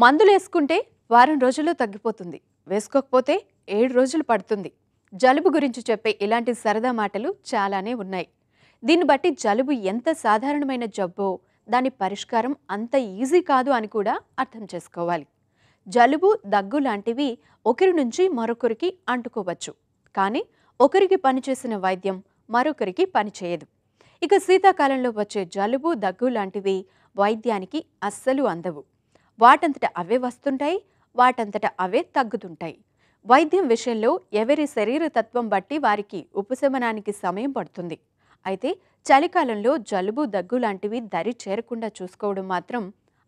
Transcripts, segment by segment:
మందులేసుకుంటే వారం రోజుల్లో తగ్గిపోతుంది. వేసుకోకపోతే 7 రోజులు పడుతుంది. జలుబు గురించి చెప్పే ఇలాంటి సరదా మాటలు చాలానే ఉన్నాయి. దీన్ని బట్టి జలుబు ఎంత సాధారణమైన జబ్బో దాని పరిష్కారం అంత ఈజీ కాదు అని కూడా అర్థం చేసుకోవాలి. జలుబు, దగ్గు లాంటివి ఒకరి నుంచి మరొకరికి అంటుకోవచ్చు. కానీ ఒకరికి పనిచేసిన వైద్యం మరొకరికి పనిచేయదు. ఇక శీతాకాలంలో వచ్చే జలుబు, దగ్గు లాంటివి వైద్యానికి అస్సలు అందవు. వాటంతట అవే వస్తుంటాయి, వాటంతట అవే తగ్గుతుంటాయి. వైద్యం విషయంలో ఎవరి శరీర తత్వం బట్టి వారికి ఉపశమనానికి సమయం పడుతుంది. అయితే చలికాలంలో జలుబు, దగ్గు లాంటివి దరి చేరకుండా చూసుకోవడం మాత్రం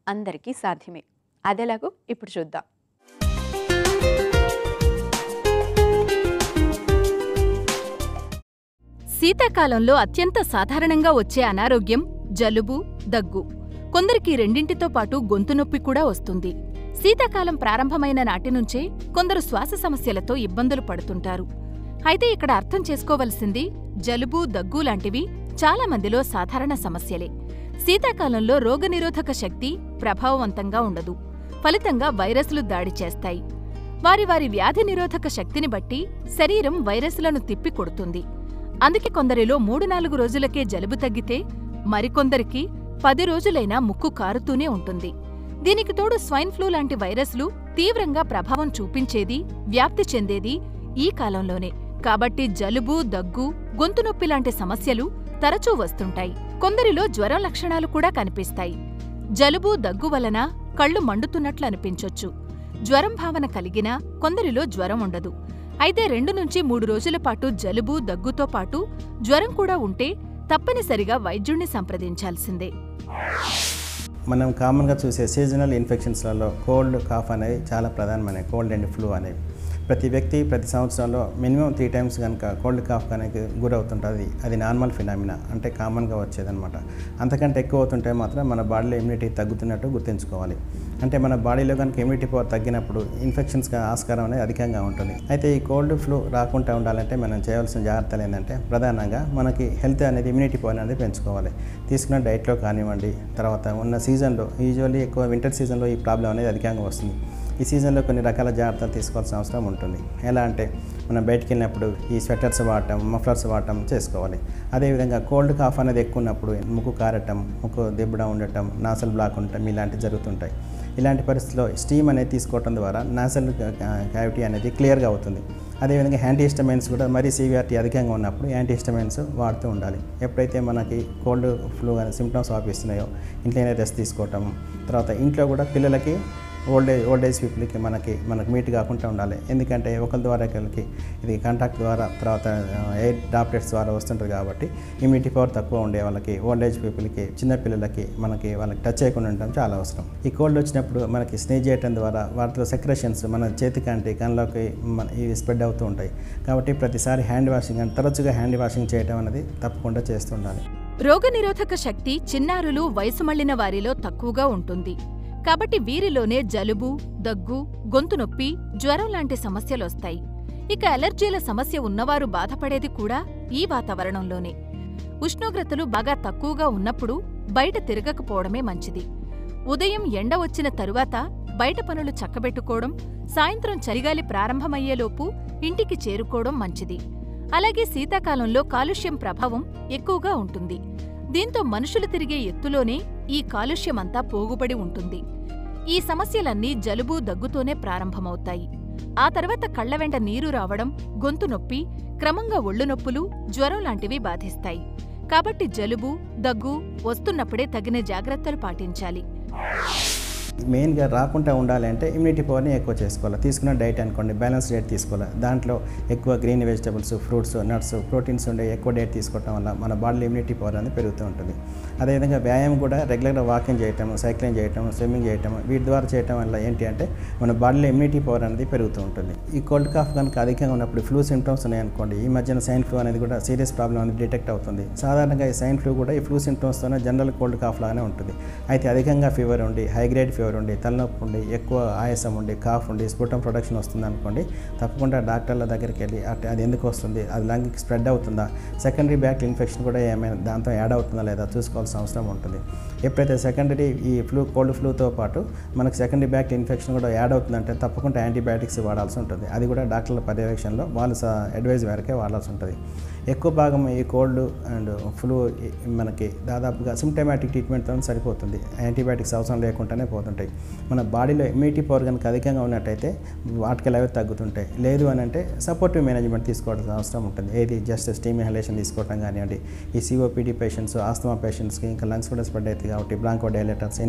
అందరికీ సాధ్యమే. అదెలాగో ఇప్పుడు చూద్దాం. శీతాకాలంలో అత్యంత సాధారణంగా వచ్చే అనారోగ్యం జలుబు, దగ్గు. కొందరికి రెండింటితో పాటు గొంతు నొప్పి కూడా వస్తుంది. శీతాకాలం ప్రారంభమైన నాటి నుంచే కొందరు శ్వాస సమస్యలతో ఇబ్బందులు పడుతుంటారు. అయితే ఇక్కడ అర్థం చేసుకోవలసింది జలుబు, దగ్గు లాంటివి చాలా మందిలో సాధారణ సమస్యలే. శీతాకాలంలో రోగనిరోధక శక్తి ప్రభావవంతంగా ఉండదు. ఫలితంగా వైరస్లు దాడి చేస్తాయి. వారి వ్యాధి నిరోధక శక్తిని బట్టి శరీరం వైరస్లను తిప్పి కొడుతుంది. అందుకే కొందరిలో 3-4 రోజులకే జలుబు తగ్గితే మరికొందరికి 10 రోజులైనా ముక్కు కారుతూనే ఉంటుంది. దీనికి తోడు స్వైన్ ఫ్లూ లాంటి వైరస్లు తీవ్రంగా ప్రభావం చూపించేది, వ్యాప్తి చెందేది ఈ కాలంలోనే. కాబట్టి జలుబు, దగ్గు, గొంతు నొప్పి లాంటి సమస్యలు తరచూ వస్తుంటాయి. కొందరిలో జ్వరం లక్షణాలు కూడా కనిపిస్తాయి. జలుబు, దగ్గు వలన కళ్ళు మండుతున్నట్లు అనిపించొచ్చు. జ్వరం భావన కలిగినా కొందరిలో జ్వరం ఉండదు. అయితే 2-3 రోజుల పాటు జలుబు, దగ్గుతో పాటు జ్వరం కూడా ఉంటే తప్పనిసరిగా వైద్యుణ్ణి సంప్రదించాల్సిందే. మనం కామన్గా చూసే సీజనల్ ఇన్ఫెక్షన్స్లలో కోల్డ్, కాఫ్ అనేవి చాలా ప్రధానమైనవి. కోల్డ్ అండ్ ఫ్లూ అనేవి ప్రతి వ్యక్తి ప్రతి సంవత్సరంలో మినిమం 3 times కనుక కోల్డ్, కాఫ్ అనేది గురవుతుంటుంది. అది నార్మల్ ఫినామినా, అంటే కామన్గా వచ్చేదన్నమాట. అంతకంటే ఎక్కువ అవుతుంటే మాత్రం మన బాడీలో ఇమ్యూనిటీ తగ్గుతున్నట్టు గుర్తుంచుకోవాలి. అంటే మన బాడీలో కనుక ఇమ్యూనిటీ పవర్ తగ్గినప్పుడు ఇన్ఫెక్షన్స్కి ఆస్కారం అనేది అధికంగా ఉంటుంది. అయితే ఈ కోల్డ్, ఫ్లూ రాకుండా ఉండాలంటే మనం చేయాల్సిన జాగ్రత్తలు ఏంటంటే ప్రధానంగా మనకి హెల్త్ అనేది ఇమ్యూనిటీ పవర్ అనేది పెంచుకోవాలి. తీసుకున్న డైట్లో కానివ్వండి, తర్వాత ఉన్న సీజన్లో యూజువల్లీ ఎక్కువ వింటర్ సీజన్లో ఈ ప్రాబ్లం అనేది అధికంగా వస్తుంది. ఈ సీజన్లో కొన్ని రకాల జాగ్రత్తలు తీసుకోవాల్సిన అవసరం ఉంటుంది. ఎలా అంటే మనం బయటికి వెళ్ళినప్పుడు ఈ స్వెటర్స్ వాడటం, మఫ్లర్స్ వాడటం చేసుకోవాలి. అదేవిధంగా కోల్డ్, కాఫ్ అనేది ఎక్కువ ఉన్నప్పుడు ముక్కు కారటం, ముక్కు దిబ్బడం ఉండటం, నాసల్ బ్లాక్ ఉండటం ఇలాంటివి జరుగుతుంటాయి. ఇలాంటి పరిస్థితుల్లో స్టీమ్ అనేది తీసుకోవడం ద్వారా నాసల్ క్యావిటీ అనేది క్లియర్గా అవుతుంది. అదేవిధంగా యాంటీహిస్టమైన్స్ కూడా మరీ సివియారిటీ అధికంగా ఉన్నప్పుడు యాంటీహిస్టమైన్స్ వాడుతూ ఉండాలి. ఎప్పుడైతే మనకి కోల్డ్, ఫ్లూ అనే సిమ్టమ్స్ ఆపిస్తున్నాయో ఇంట్లోనే రెస్ట్ తీసుకోవటం, తర్వాత ఇంట్లో కూడా పిల్లలకి ఓల్డ్ ఏజ్ పీపుల్కి మనకి మీట్ కాకుండా ఉండాలి. ఎందుకంటే ఒకరి ద్వారా ఒకరికి ఇది కాంటాక్ట్ ద్వారా, తర్వాత ఎయిర్ డ్రాప్లెట్స్ ద్వారా వస్తుంటుంది. కాబట్టి ఇమ్యూనిటీ పవర్ తక్కువ ఉండే వాళ్ళకి, ఓల్డ్ ఏజ్ పీపుల్కి, చిన్నపిల్లలకి వాళ్ళకి టచ్ చేయకుండా ఉండడం చాలా అవసరం. ఈ కోల్డ్ వచ్చినప్పుడు మనకి స్నేజ్ చేయడం ద్వారా వాటిలో సెక్రెషన్స్ మన చేతికంటి, కళ్ళలోకి ఇవి స్ప్రెడ్ అవుతూ ఉంటాయి. కాబట్టి ప్రతిసారి హ్యాండ్ వాషింగ్ అంటే తరచుగా హ్యాండ్ వాషింగ్ చేయడం అనేది తప్పకుండా చేస్తుండాలి. రోగనిరోధక శక్తి చిన్నారులు, వయసు మళ్లిన వారిలో తక్కువగా ఉంటుంది. కాబట్టి వీరిలోనే జలుబు, దగ్గు, గొంతు నొప్పి, జ్వరం లాంటి సమస్యలొస్తాయి. ఇక అలర్జీల సమస్య ఉన్నవారు బాధపడేది కూడా ఈ వాతావరణంలోనే. ఉష్ణోగ్రతలు బాగా తక్కువగా ఉన్నప్పుడు బయట తిరగకపోవడమే మంచిది. ఉదయం ఎండ వచ్చిన తరువాత బయట పనులు చక్కబెట్టుకోవడం, సాయంత్రం చలిగాలి ప్రారంభమయ్యేలోపు ఇంటికి చేరుకోవడం మంచిది. అలాగే శీతాకాలంలో కాలుష్యం ప్రభావం ఎక్కువగా ఉంటుంది. దీంతో మనుషులు తిరిగే ఎత్తులోనే ఈ కాలుష్యమంతా పోగుబడి ఉంటుంది. ఈ సమస్యలన్నీ జలుబు, దగ్గుతోనే ప్రారంభమవుతాయి. ఆ తర్వాత కళ్ల వెంట నీరు రావడం, గొంతు నొప్పి, క్రమంగా ఒళ్ళు నొప్పులు, జ్వరం లాంటివి బాధిస్తాయి. కాబట్టి జలుబు, దగ్గు వస్తున్నప్పుడే తగిన జాగ్రత్తలు పాటించాలి. మెయిన్గా రాకుండా ఉండాలి అంటే ఇమ్యూనిటీ పవర్ని ఎక్కువ చేసుకోవాలి. తీసుకున్న డైట్ అనుకోండి, బ్యాలెన్స్ డైట్ తీసుకోవాలి. దాంట్లో ఎక్కువ green vegetables, fruits, nuts, proteins ఉండే ఎక్కువ డైట్ తీసుకోవడం వల్ల మన బాడీలో ఇమ్యూనిటీ పవర్ అనేది పెరుగుతూ ఉంటుంది. అదేవిధంగా వ్యాయామం కూడా రెగ్యులర్గా వాకింగ్ చేయటం, సైక్లింగ్ చేయటం, స్విమ్మింగ్ చేయటం, వీటి ద్వారా చేయటం వల్ల ఏంటి అంటే మన బాడీలో ఇమ్యూనిటీ పవర్ అనేది పెరుగుతూ ఉంటుంది. ఈ కోల్డ్, కాఫ్ కనుక అధికంగా ఉన్నప్పుడు ఫ్లూ సిమ్టమ్స్ ఉన్నాయనుకోండి, ఈ మధ్యన సైన్ ఫ్లూ అనేది కూడా సీరియస్ ప్రాబ్లం అనేది డిటెక్ట్ అవుతుంది. సాధారణంగా ఈ సైన్ ఫ్లూ కూడా ఈ ఫ్లూ సిమ్టమ్స్తోనే జనరల్ కోల్డ్, కాఫ్ లాగానే ఉంటుంది. అయితే అధికంగా ఫీవర్ ఉండి, హై గ్రేడ్ ఫీవర్ ఉండి, తలనొప్పి ఉండి, ఎక్కువ ఆయాసం ఉండి, కాఫ్ ఉండి, స్ఫుటం ప్రొడక్షన్ వస్తుంది అనుకోండి, తప్పకుండా డాక్టర్ల దగ్గరికి వెళ్ళి అది ఎందుకు వస్తుంది, అది లంగ్కి స్ప్రెడ్ అవుతుందా, సెకండరీ బ్యాక్టీరియల్ ఇన్ఫెక్షన్ కూడా ఏమైనా దాంతో యాడ్ అవుతుందా లేదా చూసుకోవాల్సిన అవసరం ఉంటుంది. ఎప్పుడైతే సెకండరీ ఈ కోల్డ్ ఫ్లూతో పాటు మనకు సెకండరీ బ్యాక్టీరియల్ ఇన్ఫెక్షన్ కూడా యాడ్ అవుతుందంటే తప్పకుండా యాంటీబయాటిక్స్ వాడాల్సి ఉంటుంది. అది కూడా డాక్టర్ల పర్యవేక్షణలో వాళ్ళ అడ్వైజ్ మేరకే వాడాల్సి ఉంటుంది. ఎక్కువ భాగం ఈ కోల్డ్ అండ్ ఫ్లూ మనకి దాదాపుగా సిమ్టమాటిక్ ట్రీట్మెంట్తో సరిపోతుంది, యాంటీబయాటిక్స్ అవసరం లేకుండానే పోతుంటాయి. మన బాడీలో ఇమ్యూనిటీ పవర్ కనుక అధికంగా ఉన్నట్టయితే వాటికి అవి తగ్గుతుంటాయి. లేదు అని అంటే సపోర్టివ్ మేనేజ్మెంట్ తీసుకోవాల్సిన అవసరం ఉంటుంది. ఏది జస్ట్ స్టీమ్ ఇన్హలేషన్ తీసుకోవడం కానివ్వండి, ఈ సిఓపిడి పేషెంట్స్, ఆస్తమా పేషెంట్స్కి ఇంకా లంగ్స్ కూడా స్ప్రెడ్ అవుతుంది కాబట్టి బ్రాంకోడైలేటర్స్,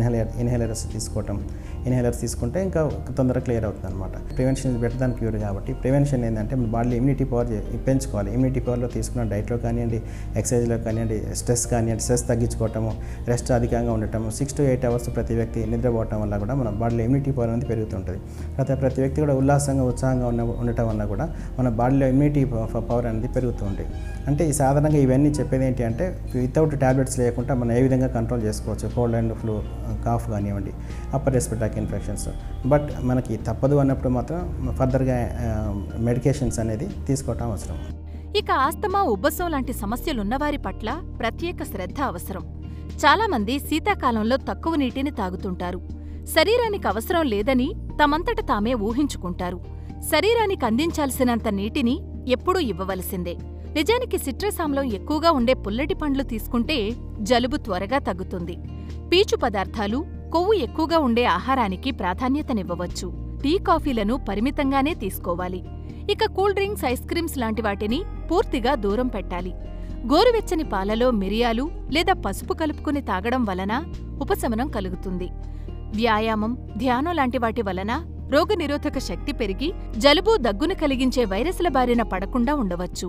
ఇన్హేలర్స్ తీసుకుంటే ఇంకా తొందరగా క్లియర్ అవుతుంది అనమాట. Prevention is better than cure కాబట్టి ప్రివెన్షన్ ఏంటంటే మన బాడీలో ఇమ్యూనిటీ పవర్ పెంచుకోవాలి. ఇమ్యూనిటీ పవర్లో తీసుకున్న డైట్లో కానివ్వండి, ఎక్సర్సైజ్లో కానివ్వండి, స్ట్రెస్ తగ్గించుకోవటము, రెస్ట్ అధికంగా ఉండటము, 6 to 8 hours ప్రతి వ్యక్తి నిద్రపోవటం వల్ల కూడా మన బాడీలో ఇమ్యూనిటీ పవర్ అనేది పెరుగుతుంటుంది. తర్వాత ప్రతి వ్యక్తి కూడా ఉత్సాహంగా ఉండటం వల్ల కూడా మన బాడీలో ఇమ్యూనిటీ పవర్ అనేది పెరుగుతుంది. అంటే ఈ సాధారణంగా ఇవన్నీ చెప్పేది ఏంటి అంటే వితౌట్ ట్యాబ్లెట్స్ లేకుండా మనం ఏ విధంగా కంట్రోల్ చేసుకోవచ్చు కోల్డ్ అండ్ ఫ్లూ, కాఫ్ కానివ్వండి, అప్పర్ రెస్పిరేటరీ ఇన్ఫెక్షన్స్. బట్ మనకి తప్పదు అన్నప్పుడు మాత్రం ఫర్దర్గా మెడికేషన్స్ అనేది తీసుకోవటం అవసరం. ఇక ఆస్తమా, ఉబ్బసం లాంటి సమస్యలున్నవారి పట్ల ప్రత్యేక శ్రద్ధ అవసరం. చాలామంది శీతాకాలంలో తక్కువ నీటిని తాగుతుంటారు. శరీరానికి అవసరం లేదని తమంతట తామే ఊహించుకుంటారు. శరీరానికి అందించాల్సినంత నీటిని ఎప్పుడూ ఇవ్వవలసిందే. నిజానికి సిట్రస్ ఆమ్లం ఎక్కువగా ఉండే పుల్లటి పండ్లు తీసుకుంటే జలుబు త్వరగా తగ్గుతుంది. పీచు పదార్థాలు, కొవ్వు ఎక్కువగా ఉండే ఆహారానికి ప్రాధాన్యతనివ్వవచ్చు. టీ, కాఫీలను పరిమితంగానే తీసుకోవాలి. ఇక కూల్ డ్రింక్స్, ఐస్ క్రీమ్స్ లాంటి వాటిని పూర్తిగా దూరం పెట్టాలి. గోరువెచ్చని పాలలో మిరియాలు లేదా పసుపు కలుపుకుని తాగడం వలన ఉపశమనం కలుగుతుంది. వ్యాయామం, ధ్యానం లాంటి వాటి వలన రోగనిరోధక శక్తి పెరిగి జలుబు, దగ్గును కలిగించే వైరస్ల బారిన పడకుండా ఉండవచ్చు.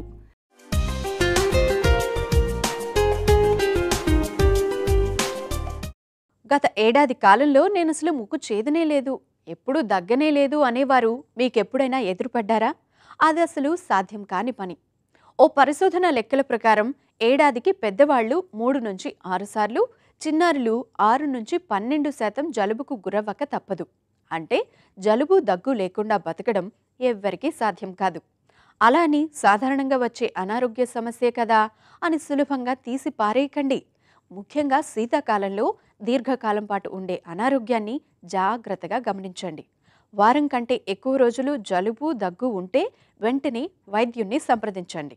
గత ఏడాది కాలంలో నేనసలు ముక్కు చేదనే లేదు, ఎప్పుడూ దగ్గనే లేదు అనేవారు మీకెప్పుడైనా ఎదురుపడ్డారా? అది అసలు సాధ్యం కాని పని. ఓ పరిశోధన లెక్కల ప్రకారం ఏడాదికి పెద్దవాళ్లు 3 నుంచి 6 సార్లు, చిన్నారులు 6 నుంచి 12% జలుబుకు గురవ్వక తప్పదు. అంటే జలుబు, దగ్గు లేకుండా బతకడం ఎవ్వరికీ సాధ్యం కాదు. అలా అని సాధారణంగా వచ్చే అనారోగ్య సమస్యే కదా అని సులభంగా తీసి పారేయకండి. ముఖ్యంగా శీతాకాలంలో దీర్ఘకాలం పాటు ఉండే అనారోగ్యాన్ని జాగ్రత్తగా గమనించండి. వారం కంటే ఎక్కువ రోజులు జలుబు, దగ్గు ఉంటే వెంటనే వైద్యుణ్ణి సంప్రదించండి.